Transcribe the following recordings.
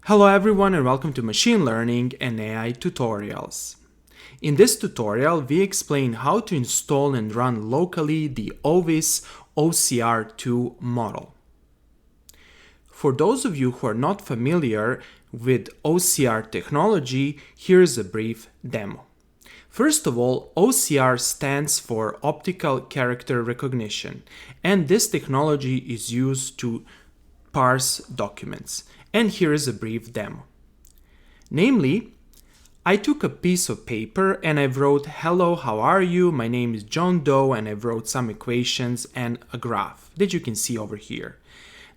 Hello everyone and welcome to Machine Learning and AI Tutorials. In this tutorial, we explain how to install and run locally the OvisOCR2 model. For those of you who are not familiar with OCR technology, here's a brief demo. First of all, OCR stands for Optical Character Recognition, and this technology is used to parse documents. And here is a brief demo. Namely, I took a piece of paper and I wrote, "Hello, how are you? My name is John Doe," and I wrote some equations and a graph that you can see over here.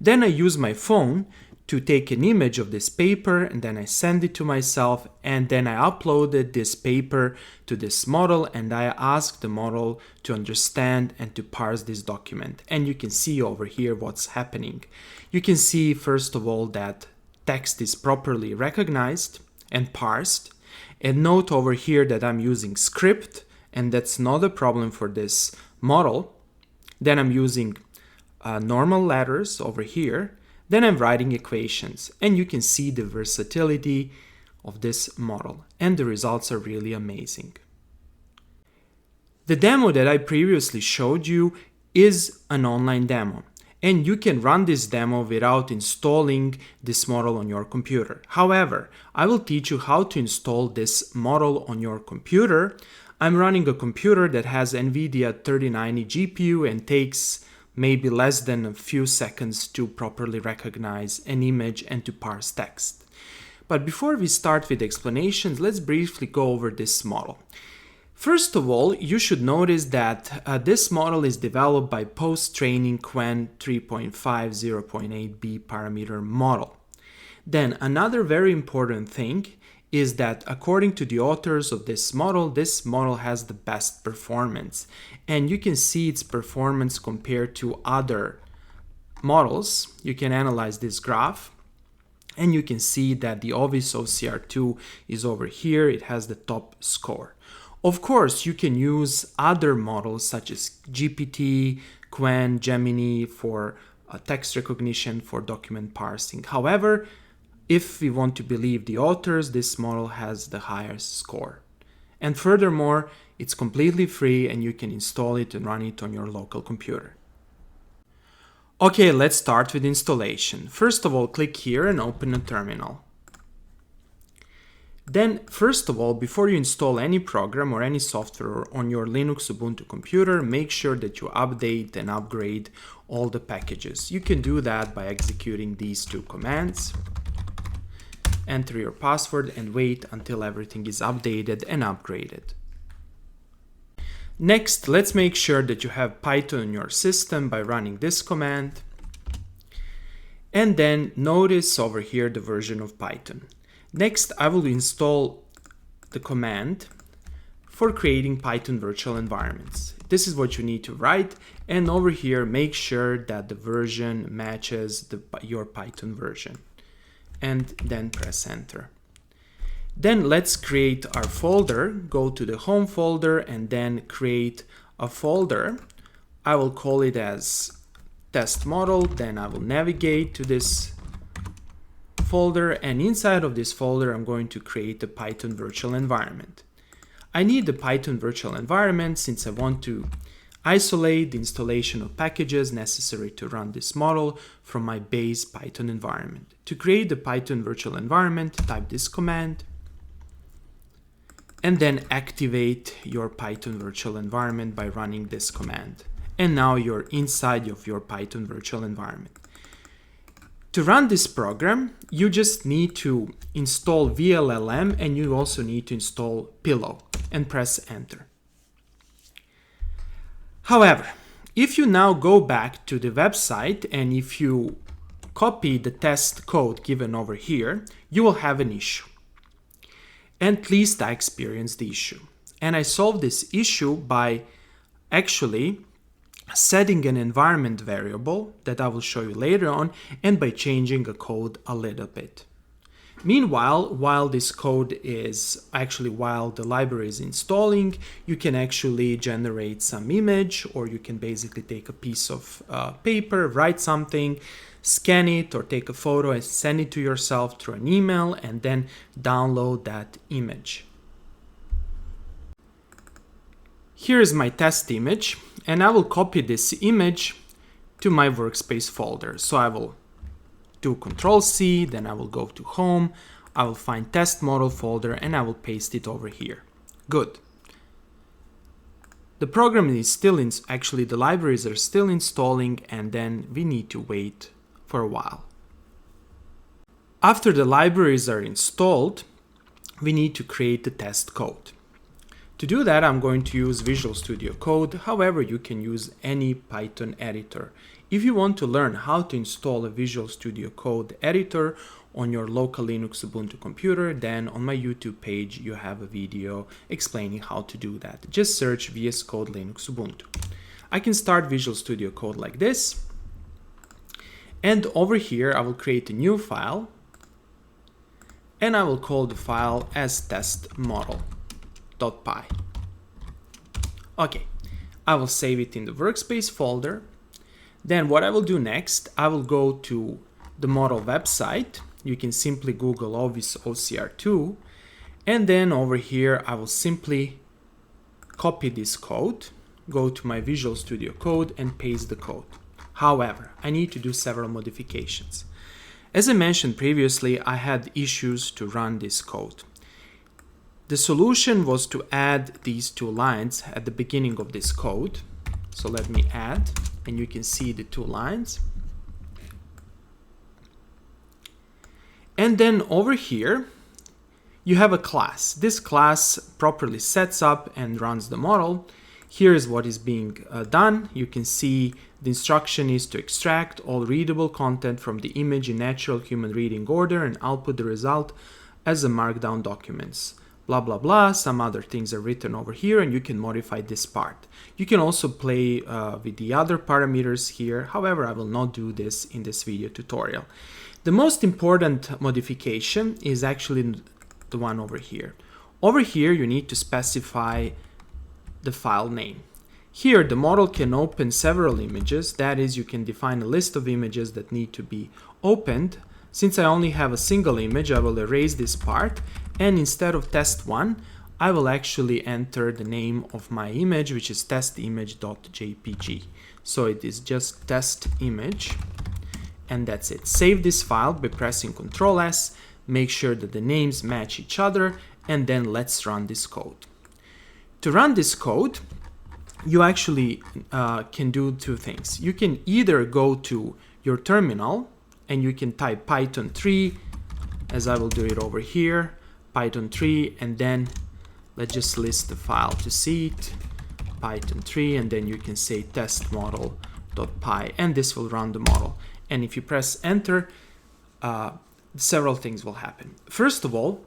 Then I used my phone to take an image of this paper, and then I send it to myself, and then I uploaded this paper to this model, and I asked the model to understand and to parse this document. And you can see over here what's happening. You can see, first of all, that text is properly recognized and parsed. And note over here that I'm using script, and that's not a problem for this model. Then I'm using normal letters over here. Then I'm writing equations, and you can see the versatility of this model, and the results are really amazing. The demo that I previously showed you is an online demo, and you can run this demo without installing this model on your computer. However, I will teach you how to install this model on your computer. I'm running a computer that has NVIDIA 3090 GPU and takes maybe less than a few seconds to properly recognize an image and to parse text. But before we start with explanations, let's briefly go over this model. First of all, you should notice that this model is developed by post-training Qwen 3.5 0.8b parameter model. Then another very important thing is that according to the authors of this model has the best performance. And you can see its performance compared to other models. You can analyze this graph, and you can see that the OvisOCR2 is over here. It has the top score. Of course, you can use other models such as GPT, Qwen, Gemini for text recognition, for document parsing. However, if we want to believe the authors, this model has the highest score. And furthermore, it's completely free and you can install it and run it on your local computer. Okay, let's start with installation. First of all, click here and open a terminal. Then, first of all, before you install any program or any software on your Linux Ubuntu computer, make sure that you update and upgrade all the packages. You can do that by executing these two commands. Enter your password and wait until everything is updated and upgraded. Next, let's make sure that you have Python in your system by running this command. And then notice over here the version of Python. Next, I will install the command for creating Python virtual environments. This is what you need to write, and over here make sure that the version matches your Python version. And then press enter. Then let's create our folder. Go to the home folder and then create a folder. I will call it as test model. Then I will navigate to this folder, and inside of this folder I'm going to create a Python virtual environment. I need the Python virtual environment since I want to isolate the installation of packages necessary to run this model from my base Python environment. To create the Python virtual environment, type this command and then activate your Python virtual environment by running this command. And now you're inside of your Python virtual environment. To run this program, you just need to install VLLM, and you also need to install Pillow and press enter. However, if you now go back to the website and if you copy the test code given over here, you will have an issue. And at least I experienced the issue. And I solved this issue by actually setting an environment variable that I will show you later on, and by changing the code a little bit. Meanwhile, while the library is installing, you can actually generate some image, or you can basically take a piece of paper, write something, scan it or take a photo and send it to yourself through an email and then download that image. Here is my test image, and I will copy this image to my workspace folder. So I will do Ctrl+C, then I will go to Home, I will find test model folder, and I will paste it over here. Good. The program is still actually the libraries are still installing, and then we need to wait for a while. After the libraries are installed, we need to create the test code. To do that, I'm going to use Visual Studio Code. However, you can use any Python editor. If you want to learn how to install a Visual Studio Code editor on your local Linux Ubuntu computer, then on my YouTube page you have a video explaining how to do that. Just search VS Code Linux Ubuntu. I can start Visual Studio Code like this. And over here I will create a new file, and I will call the file as testmodel.py. Okay, I will save it in the workspace folder. Then what I will do next, I will go to the model website. You can simply Google OvisOCR2, and then over here I will simply copy this code, go to my Visual Studio Code and paste the code. However, I need to do several modifications. As I mentioned previously, I had issues to run this code. The solution was to add these two lines at the beginning of this code. So let me add, and you can see the two lines. And then over here, you have a class. This class properly sets up and runs the model. Here is what is being done. You can see the instruction is to extract all readable content from the image in natural human reading order and output the result as a markdown documents. Blah, blah, blah. Some other things are written over here, and you can modify this part. You can also play with the other parameters here. However, I will not do this in this video tutorial. The most important modification is actually the one over here. Over here, you need to specify the file name. Here, the model can open several images. That is, you can define a list of images that need to be opened. Since I only have a single image, I will erase this part, and instead of test1, I will actually enter the name of my image, which is testimage.jpg. So it is just test image, and that's it. Save this file by pressing Ctrl+S, make sure that the names match each other, and then let's run this code. To run this code, you actually can do two things. You can either go to your terminal and you can type Python 3, as I will do it over here, Python 3, and then let's just list the file to see it, Python 3, and then you can say testmodel.py, and this will run the model. And if you press enter, several things will happen. First of all,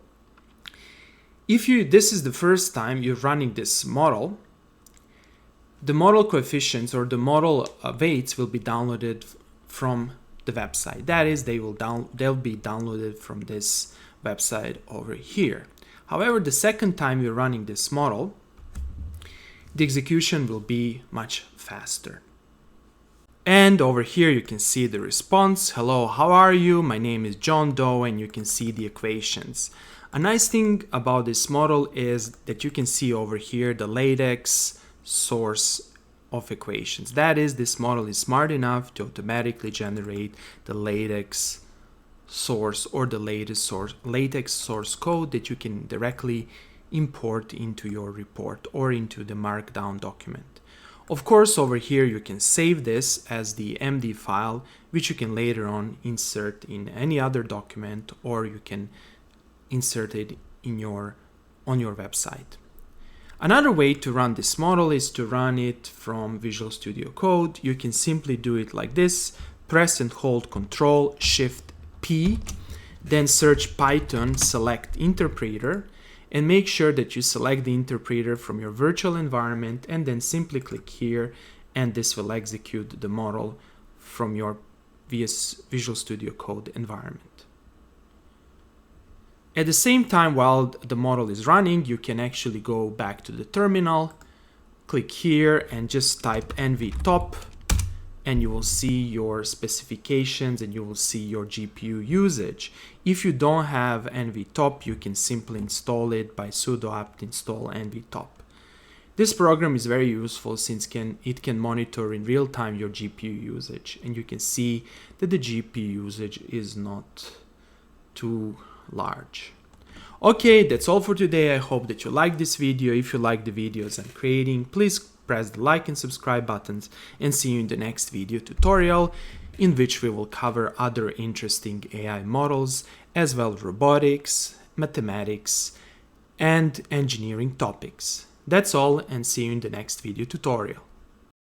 if this is the first time you're running this model, the model coefficients or the model weights will be downloaded from the website. That is, they'll be downloaded from this website over here. However, the second time you're running this model, the execution will be much faster. And over here you can see the response. Hello, how are you? My name is John Doe, and you can see the equations. A nice thing about this model is that you can see over here the LaTeX source of equations. That is, this model is smart enough to automatically generate the LaTeX source or the LaTeX source code that you can directly import into your report or into the markdown document. Of course, over here you can save this as the MD file, which you can later on insert in any other document, or you can insert it on your website. Another way to run this model is to run it from Visual Studio Code. You can simply do it like this, press and hold Ctrl+Shift+P, then search Python, select interpreter, and make sure that you select the interpreter from your virtual environment, and then simply click here, and this will execute the model from your Visual Studio Code environment. At the same time, while the model is running, you can actually go back to the terminal, click here and just type nvtop and you will see your specifications and you will see your GPU usage. If you don't have NVTop, you can simply install it by sudo apt install NVTop. This program is very useful since it can monitor in real time your GPU usage, and you can see that the GPU usage is not too large. Okay, that's all for today. I hope that you liked this video. If you like the videos I'm creating, please press the like and subscribe buttons, and see you in the next video tutorial, in which we will cover other interesting AI models, as well as robotics, mathematics, and engineering topics. That's all, and see you in the next video tutorial.